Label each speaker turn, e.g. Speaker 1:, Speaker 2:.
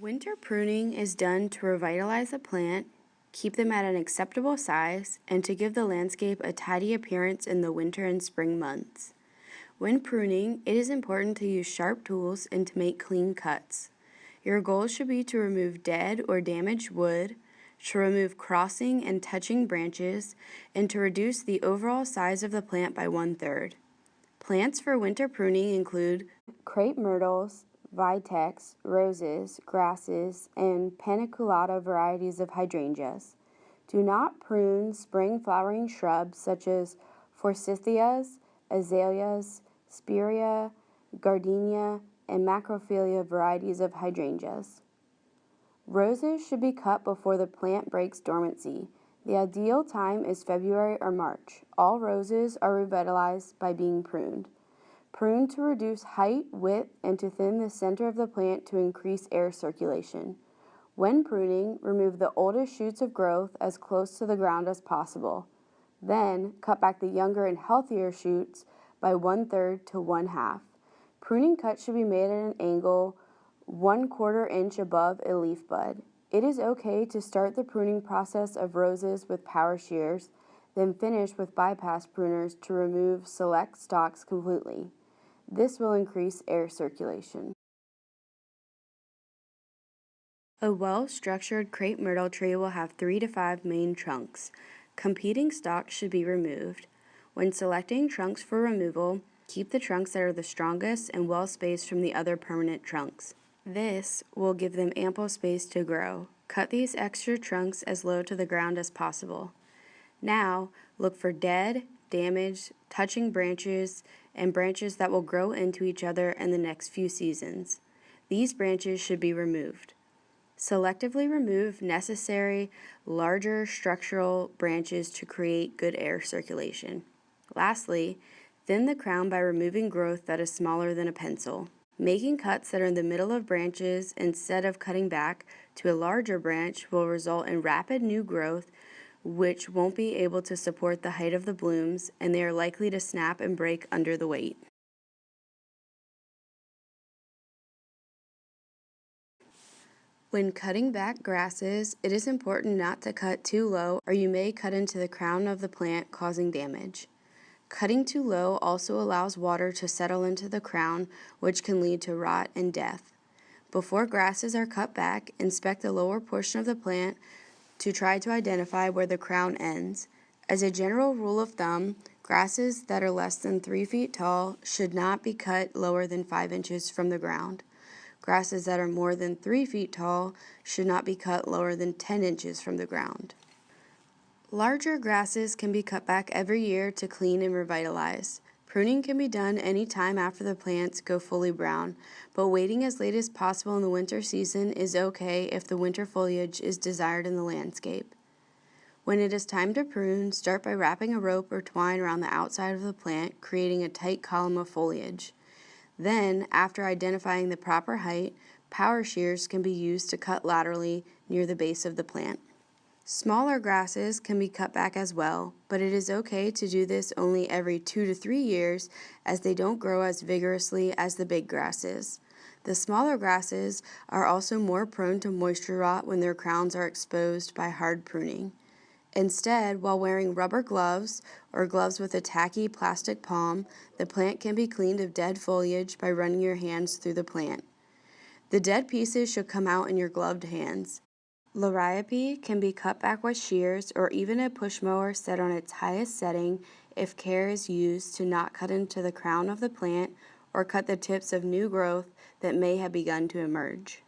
Speaker 1: Winter pruning is done to revitalize a plant, keep them at an acceptable size, and to give the landscape a tidy appearance in the winter and spring months. When pruning, it is important to use sharp tools and to make clean cuts. Your goal should be to remove dead or damaged wood, to remove crossing and touching branches, and to reduce the overall size of the plant by 1/3. Plants for winter pruning include crepe myrtles, vitex, roses, grasses, and paniculata varieties of hydrangeas. Do not prune spring flowering shrubs such as forsythias, azaleas, spirea, gardenia, and macrophylla varieties of hydrangeas. Roses should be cut before the plant breaks dormancy. The ideal time is February or March. All roses are revitalized by being pruned. Prune to reduce height, width, and to thin the center of the plant to increase air circulation. When pruning, remove the oldest shoots of growth as close to the ground as possible. Then, cut back the younger and healthier shoots by 1/3 to 1/2. Pruning cuts should be made at an angle 1/4 inch above a leaf bud. It is okay to start the pruning process of roses with power shears, then finish with bypass pruners to remove select stalks completely. This will increase air circulation. A well-structured crepe myrtle tree will have 3 to 5 main trunks. Competing stalks should be removed. When selecting trunks for removal, keep the trunks that are the strongest and well spaced from the other permanent trunks. This will give them ample space to grow. Cut these extra trunks as low to the ground as possible. Now, look for dead, damaged, touching branches, and branches that will grow into each other in the next few seasons. These branches should be removed. Selectively remove necessary, larger structural branches to create good air circulation. Lastly, thin the crown by removing growth that is smaller than a pencil. Making cuts that are in the middle of branches instead of cutting back to a larger branch will result in rapid new growth, which won't be able to support the height of the blooms, and they are likely to snap and break under the weight. When cutting back grasses, it is important not to cut too low or you may cut into the crown of the plant, causing damage. Cutting too low also allows water to settle into the crown, which can lead to rot and death. Before grasses are cut back, inspect the lower portion of the plant to try to identify where the crown ends. As a general rule of thumb, grasses that are less than 3 feet tall should not be cut lower than 5 inches from the ground. Grasses that are more than 3 feet tall should not be cut lower than 10 inches from the ground. Larger grasses can be cut back every year to clean and revitalize. Pruning can be done any time after the plants go fully brown, but waiting as late as possible in the winter season is okay if the winter foliage is desired in the landscape. When it is time to prune, start by wrapping a rope or twine around the outside of the plant, creating a tight column of foliage. Then, after identifying the proper height, power shears can be used to cut laterally near the base of the plant. Smaller grasses can be cut back as well, but it is okay to do this only every 2 to 3 years as they don't grow as vigorously as the big grasses. The smaller grasses are also more prone to moisture rot when their crowns are exposed by hard pruning. Instead, while wearing rubber gloves or gloves with a tacky plastic palm, the plant can be cleaned of dead foliage by running your hands through the plant. The dead pieces should come out in your gloved hands. Liriope can be cut back with shears or even a push mower set on its highest setting if care is used to not cut into the crown of the plant or cut the tips of new growth that may have begun to emerge.